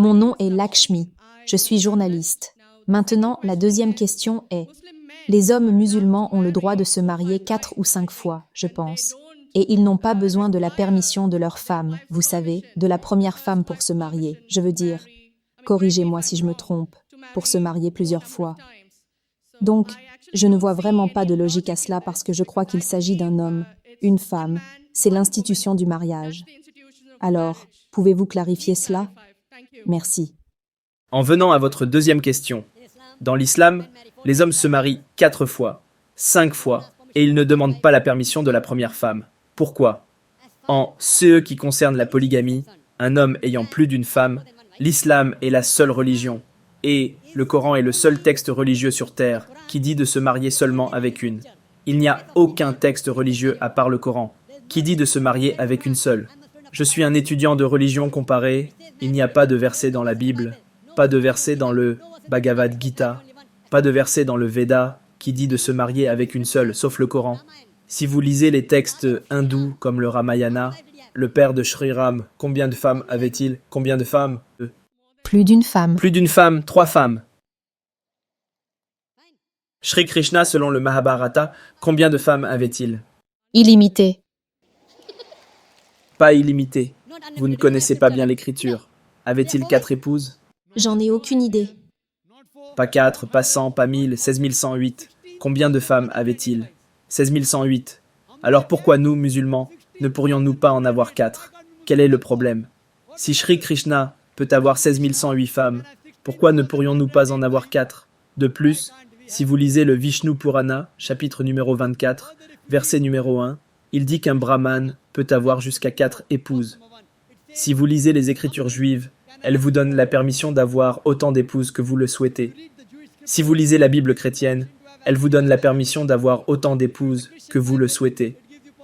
Mon nom est Lakshmi. Je suis journaliste. Maintenant, la deuxième question est, les hommes musulmans ont le droit de se marier 4 ou 5 fois, je pense. Et ils n'ont pas besoin de la permission de leur femme, vous savez, de la première femme pour se marier. Je veux dire, corrigez-moi si je me trompe, pour se marier plusieurs fois. Donc, je ne vois vraiment pas de logique à cela parce que je crois qu'il s'agit d'un homme, une femme. C'est l'institution du mariage. Alors, pouvez-vous clarifier cela? Merci. En venant à votre deuxième question, dans l'islam, les hommes se marient 4 fois, 5 fois, et ils ne demandent pas la permission de la première femme. Pourquoi? En ce qui concerne la polygamie, un homme ayant plus d'une femme, l'islam est la seule religion, et le Coran est le seul texte religieux sur terre qui dit de se marier seulement avec une. Il n'y a aucun texte religieux à part le Coran qui dit de se marier avec une seule. Je suis un étudiant de religion comparée, il n'y a pas de verset dans la Bible, pas de verset dans le Bhagavad Gita, pas de verset dans le Veda qui dit de se marier avec une seule, sauf le Coran. Si vous lisez les textes hindous comme le Ramayana, le père de Shri Ram, combien de femmes avait-il? Combien de femmes? Plus d'une femme. Plus d'une femme, 3 femmes. Shri Krishna, selon le Mahabharata, combien de femmes avait-il? Illimité. Pas illimité. Vous ne connaissez pas bien l'écriture. Avait-il 4 épouses? J'en ai aucune idée. Pas 4, pas 100, pas 1000, 16 108. Combien de femmes avait-il? 16 108. Alors pourquoi nous, musulmans, ne pourrions-nous pas en avoir 4? Quel est le problème? Si Shri Krishna peut avoir 16 108 femmes, pourquoi ne pourrions-nous pas en avoir 4? De plus, si vous lisez le Vishnu Purana, chapitre numéro 24, verset numéro 1, il dit qu'un brahman peut avoir jusqu'à 4 épouses. Si vous lisez les écritures juives, elles vous donnent la permission d'avoir autant d'épouses que vous le souhaitez. Si vous lisez la Bible chrétienne, elle vous donne la permission d'avoir autant d'épouses que vous le souhaitez.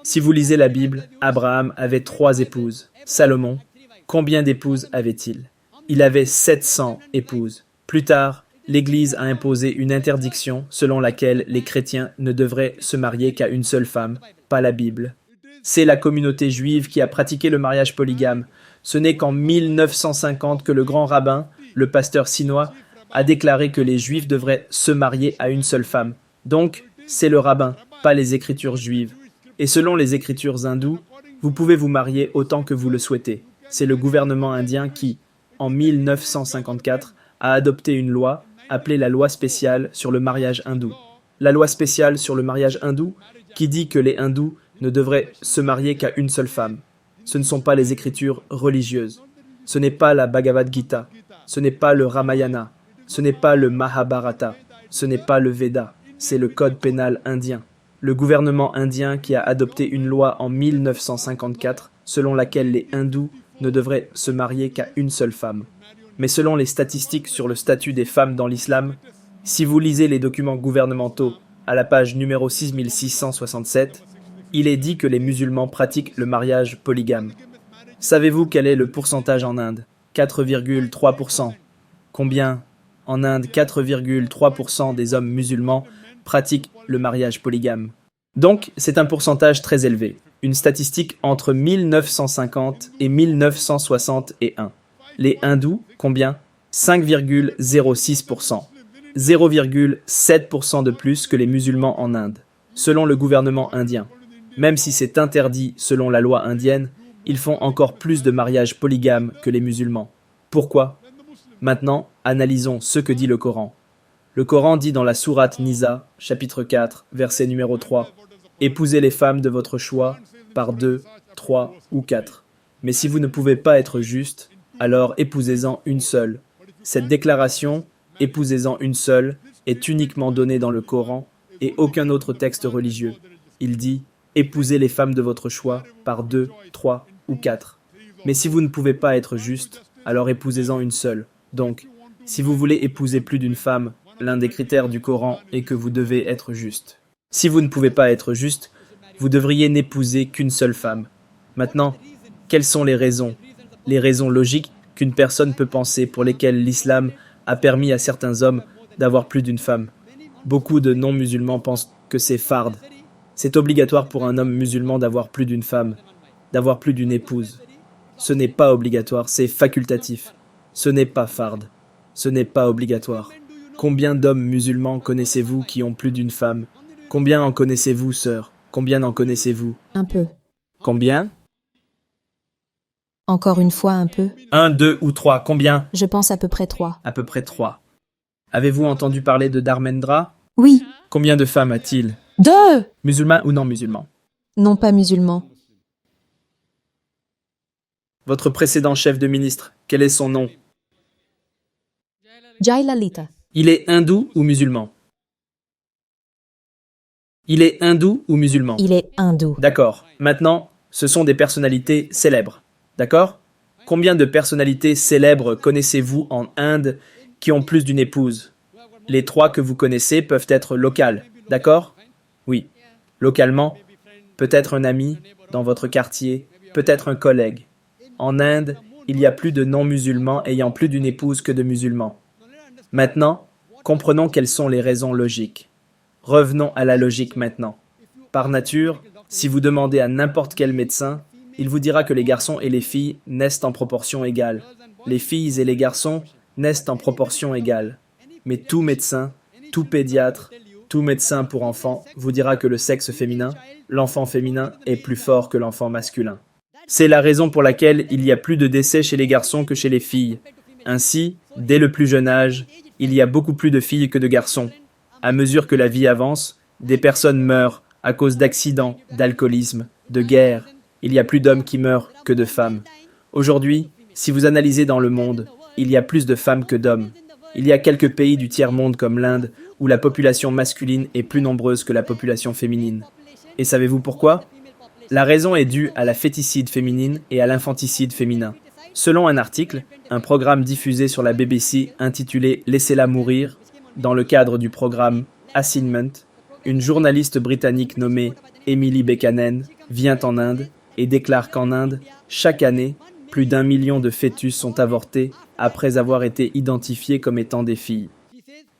Si vous lisez la Bible, Abraham avait 3 épouses. Salomon, combien d'épouses avait-il? Il avait 700 épouses. Plus tard, l'Église a imposé une interdiction selon laquelle les chrétiens ne devraient se marier qu'à une seule femme, pas la Bible. C'est la communauté juive qui a pratiqué le mariage polygame. Ce n'est qu'en 1950 que le grand rabbin, le pasteur Sinois, a déclaré que les juifs devraient se marier à une seule femme. Donc, c'est le rabbin, pas les écritures juives. Et selon les écritures hindoues, vous pouvez vous marier autant que vous le souhaitez. C'est le gouvernement indien qui, en 1954, a adopté une loi appelée la loi spéciale sur le mariage hindou. La loi spéciale sur le mariage hindou qui dit que les hindous ne devraient se marier qu'à une seule femme. Ce ne sont pas les écritures religieuses. Ce n'est pas la Bhagavad Gita. Ce n'est pas le Ramayana. Ce n'est pas le Mahabharata. Ce n'est pas le Veda. C'est le code pénal indien. Le gouvernement indien qui a adopté une loi en 1954 selon laquelle les hindous ne devraient se marier qu'à une seule femme. Mais selon les statistiques sur le statut des femmes dans l'islam, si vous lisez les documents gouvernementaux à la page numéro 6667, il est dit que les musulmans pratiquent le mariage polygame. Savez-vous quel est le pourcentage en Inde? 4,3%. Combien? En Inde, 4,3% des hommes musulmans pratiquent le mariage polygame. Donc, c'est un pourcentage très élevé. Une statistique entre 1950 et 1961. Les hindous, combien? 5,06%. 0,7% de plus que les musulmans en Inde, selon le gouvernement indien. Même si c'est interdit selon la loi indienne, ils font encore plus de mariages polygames que les musulmans. Pourquoi? Maintenant, analysons ce que dit le Coran. Le Coran dit dans la sourate Nisa, chapitre 4, verset numéro 3, « Épousez les femmes de votre choix par 2, 3 ou 4. Mais si vous ne pouvez pas être juste, alors épousez-en une seule. » Cette déclaration, « Épousez-en une seule » est uniquement donnée dans le Coran et aucun autre texte religieux. Il dit « Épousez les femmes de votre choix par 2, 3 ou 4. Mais si vous ne pouvez pas être juste, alors épousez-en une seule. » Donc, si vous voulez épouser plus d'une femme, l'un des critères du Coran est que vous devez être juste. Si vous ne pouvez pas être juste, vous devriez n'épouser qu'une seule femme. Maintenant, quelles sont les raisons? Les raisons logiques qu'une personne peut penser pour lesquelles l'islam a permis à certains hommes d'avoir plus d'une femme. Beaucoup de non-musulmans pensent que c'est fard. C'est obligatoire pour un homme musulman d'avoir plus d'une femme, d'avoir plus d'une épouse. Ce n'est pas obligatoire, c'est facultatif. Ce n'est pas fard. Ce n'est pas obligatoire. Combien d'hommes musulmans connaissez-vous qui ont plus d'une femme? Combien en connaissez-vous, sœur? Combien en connaissez-vous? Un peu. Combien? Encore une fois, un peu. 1, 2 ou 3, combien? Je pense à peu près 3. À peu près 3. Avez-vous entendu parler de Dharmendra? Oui. Combien de femmes a-t-il? 2! Musulmans ou non musulmans? Non pas musulmans. Votre précédent chef de ministre, quel est son nom? Jayalalitha. Il est hindou ou musulman? Il est hindou ou musulman? Il est hindou. D'accord. Maintenant, ce sont des personnalités célèbres. D'accord? Combien de personnalités célèbres connaissez-vous en Inde qui ont plus d'une épouse? Les 3 que vous connaissez peuvent être locales. D'accord? Oui. Localement, peut-être un ami dans votre quartier, peut-être un collègue. En Inde, il y a plus de non-musulmans ayant plus d'une épouse que de musulmans. Maintenant, comprenons quelles sont les raisons logiques. Revenons à la logique maintenant. Par nature, si vous demandez à n'importe quel médecin, il vous dira que les garçons et les filles naissent en proportion égale. Les filles et les garçons naissent en proportion égale. Mais tout médecin, tout pédiatre, tout médecin pour enfants vous dira que le sexe féminin, l'enfant féminin, est plus fort que l'enfant masculin. C'est la raison pour laquelle il y a plus de décès chez les garçons que chez les filles. Ainsi, dès le plus jeune âge, il y a beaucoup plus de filles que de garçons. À mesure que la vie avance, des personnes meurent à cause d'accidents, d'alcoolisme, de guerres. Il y a plus d'hommes qui meurent que de femmes. Aujourd'hui, si vous analysez dans le monde, il y a plus de femmes que d'hommes. Il y a quelques pays du tiers-monde comme l'Inde où la population masculine est plus nombreuse que la population féminine. Et savez-vous pourquoi? La raison est due à la féticide féminine et à l'infanticide féminin. Selon un article, un programme diffusé sur la BBC intitulé « Laissez-la mourir », dans le cadre du programme Assignment, une journaliste britannique nommée Emily Buchanan vient en Inde et déclare qu'en Inde, chaque année, plus d'1 million de fœtus sont avortés après avoir été identifiés comme étant des filles.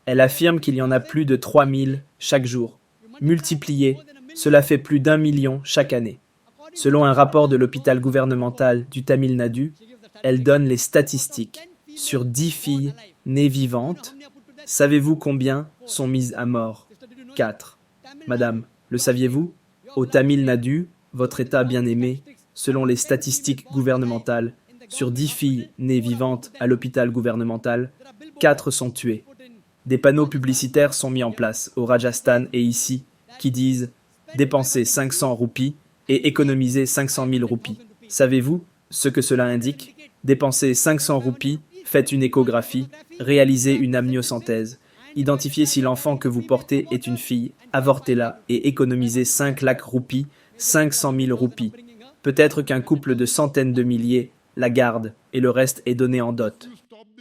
Elle affirme qu'il y en a plus de 3000 chaque jour. Multiplié, cela fait plus d'1 million chaque année. Selon un rapport de l'hôpital gouvernemental du Tamil Nadu, elle donne les statistiques. Sur 10 filles nées vivantes, savez-vous combien sont mises à mort? 4. Madame, le saviez-vous? Au Tamil Nadu, votre État bien-aimé, selon les statistiques gouvernementales, sur 10 filles nées vivantes à l'hôpital gouvernemental, 4 sont tuées. Des panneaux publicitaires sont mis en place au Rajasthan et ici, qui disent « Dépensez 500 roupies et économisez 500 000 roupies ». Savez-vous ce que cela indique? Dépensez 500 roupies, faites une échographie, réalisez une amniosynthèse, identifiez si l'enfant que vous portez est une fille, avortez-la et économisez 5 lakhs roupies, 500 000 roupies. Peut-être qu'un couple de centaines de milliers la garde et le reste est donné en dot.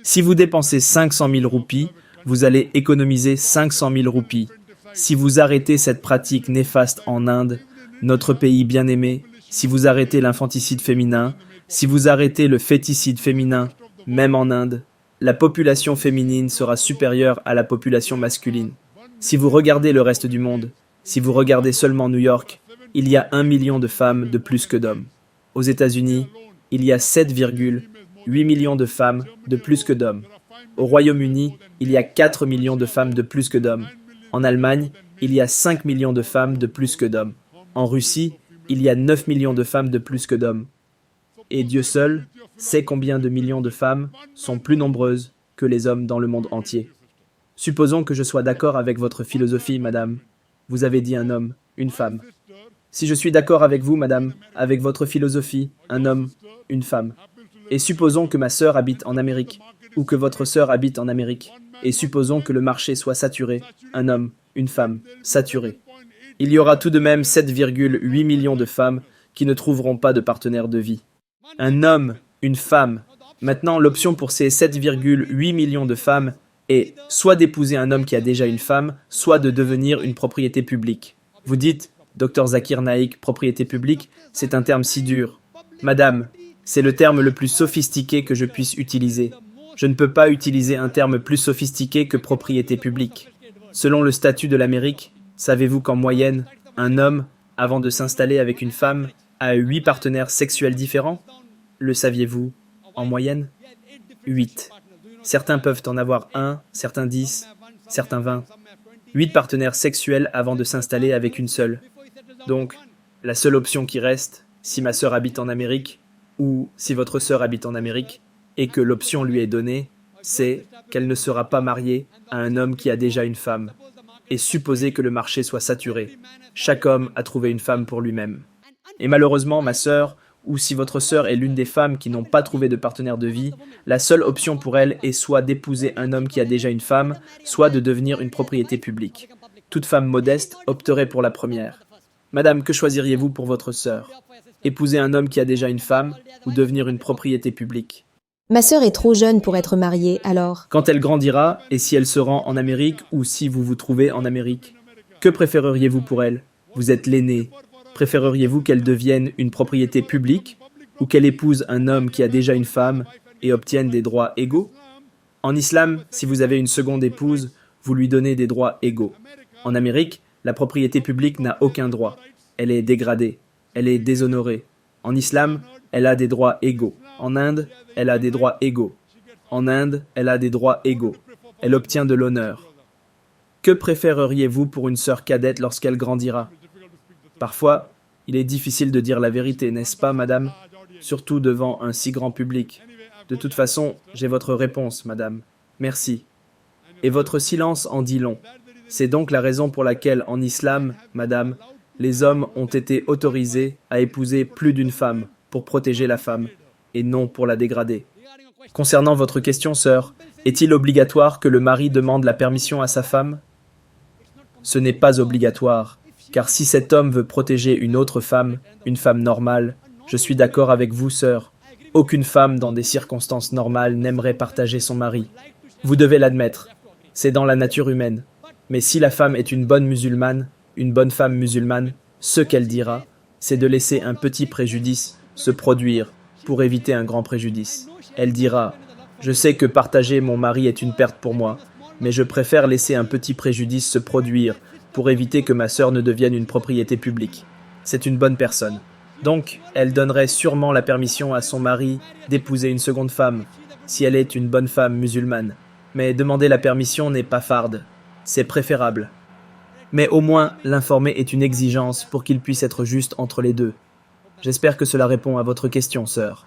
Si vous dépensez 500 000 roupies, vous allez économiser 500 000 roupies. Si vous arrêtez cette pratique néfaste en Inde, notre pays bien-aimé, si vous arrêtez l'infanticide féminin, si vous arrêtez le féticide féminin, même en Inde, la population féminine sera supérieure à la population masculine. Si vous regardez le reste du monde, si vous regardez seulement New York, il y a 1 million de femmes de plus que d'hommes. Aux États-Unis, il y a 7,8 millions de femmes de plus que d'hommes. Au Royaume-Uni, il y a 4 millions de femmes de plus que d'hommes. En Allemagne, il y a 5 millions de femmes de plus que d'hommes. En Russie, il y a 9 millions de femmes de plus que d'hommes. Et Dieu seul sait combien de millions de femmes sont plus nombreuses que les hommes dans le monde entier. Supposons que je sois d'accord avec votre philosophie, madame. Vous avez dit un homme, une femme. Si je suis d'accord avec vous, madame, avec votre philosophie, un homme, une femme. Et supposons que ma sœur habite en Amérique, ou que votre sœur habite en Amérique. Et supposons que le marché soit saturé, un homme, une femme, saturé. Il y aura tout de même 7,8 millions de femmes qui ne trouveront pas de partenaire de vie. Un homme, une femme. Maintenant, l'option pour ces 7,8 millions de femmes est soit d'épouser un homme qui a déjà une femme, soit de devenir une propriété publique. Vous dites, Dr Zakir Naik, propriété publique, c'est un terme si dur. Madame, c'est le terme le plus sophistiqué que je puisse utiliser. Je ne peux pas utiliser un terme plus sophistiqué que propriété publique. Selon le statut de l'Amérique, savez-vous qu'en moyenne, un homme, avant de s'installer avec une femme, a 8 partenaires sexuels différents? Le saviez-vous, en moyenne? 8. Certains peuvent en avoir 1, certains 10, certains 20. 8 partenaires sexuels avant de s'installer avec une seule. Donc, la seule option qui reste, si ma sœur habite en Amérique, ou si votre sœur habite en Amérique, et que l'option lui est donnée, c'est qu'elle ne sera pas mariée à un homme qui a déjà une femme. Et supposer que le marché soit saturé. Chaque homme a trouvé une femme pour lui-même. Et malheureusement, ma sœur, ou si votre sœur est l'une des femmes qui n'ont pas trouvé de partenaire de vie, la seule option pour elle est soit d'épouser un homme qui a déjà une femme, soit de devenir une propriété publique. Toute femme modeste opterait pour la première. Madame, que choisiriez-vous pour votre sœur? Épouser un homme qui a déjà une femme ou devenir une propriété publique? Ma sœur est trop jeune pour être mariée, alors... Quand elle grandira, et si elle se rend en Amérique ou si vous vous trouvez en Amérique, que préféreriez-vous pour elle? Vous êtes l'aîné. Préféreriez-vous qu'elle devienne une propriété publique ou qu'elle épouse un homme qui a déjà une femme et obtienne des droits égaux? En islam, si vous avez une seconde épouse, vous lui donnez des droits égaux. En Amérique, la propriété publique n'a aucun droit. Elle est dégradée. Elle est déshonorée. En islam, elle a des droits égaux. En Inde, elle a des droits égaux. En Inde, elle a des droits égaux. Elle obtient de l'honneur. Que préféreriez-vous pour une sœur cadette lorsqu'elle grandira? Parfois, il est difficile de dire la vérité, n'est-ce pas, madame? Surtout devant un si grand public. De toute façon, j'ai votre réponse, madame. Merci. Et votre silence en dit long. C'est donc la raison pour laquelle, en islam, madame, les hommes ont été autorisés à épouser plus d'une femme pour protéger la femme, et non pour la dégrader. Concernant votre question, sœur, est-il obligatoire que le mari demande la permission à sa femme? Ce n'est pas obligatoire, car si cet homme veut protéger une autre femme, une femme normale, je suis d'accord avec vous, sœur. Aucune femme dans des circonstances normales n'aimerait partager son mari. Vous devez l'admettre. C'est dans la nature humaine. Mais si la femme est une bonne musulmane, une bonne femme musulmane, ce qu'elle dira, c'est de laisser un petit préjudice se produire pour éviter un grand préjudice. Elle dira « Je sais que partager mon mari est une perte pour moi, mais je préfère laisser un petit préjudice se produire pour éviter que ma sœur ne devienne une propriété publique. C'est une bonne personne. » Donc, elle donnerait sûrement la permission à son mari d'épouser une seconde femme, si elle est une bonne femme musulmane. Mais demander la permission n'est pas farde, c'est préférable. Mais au moins, l'informer est une exigence pour qu'il puisse être juste entre les deux. J'espère que cela répond à votre question, sœur.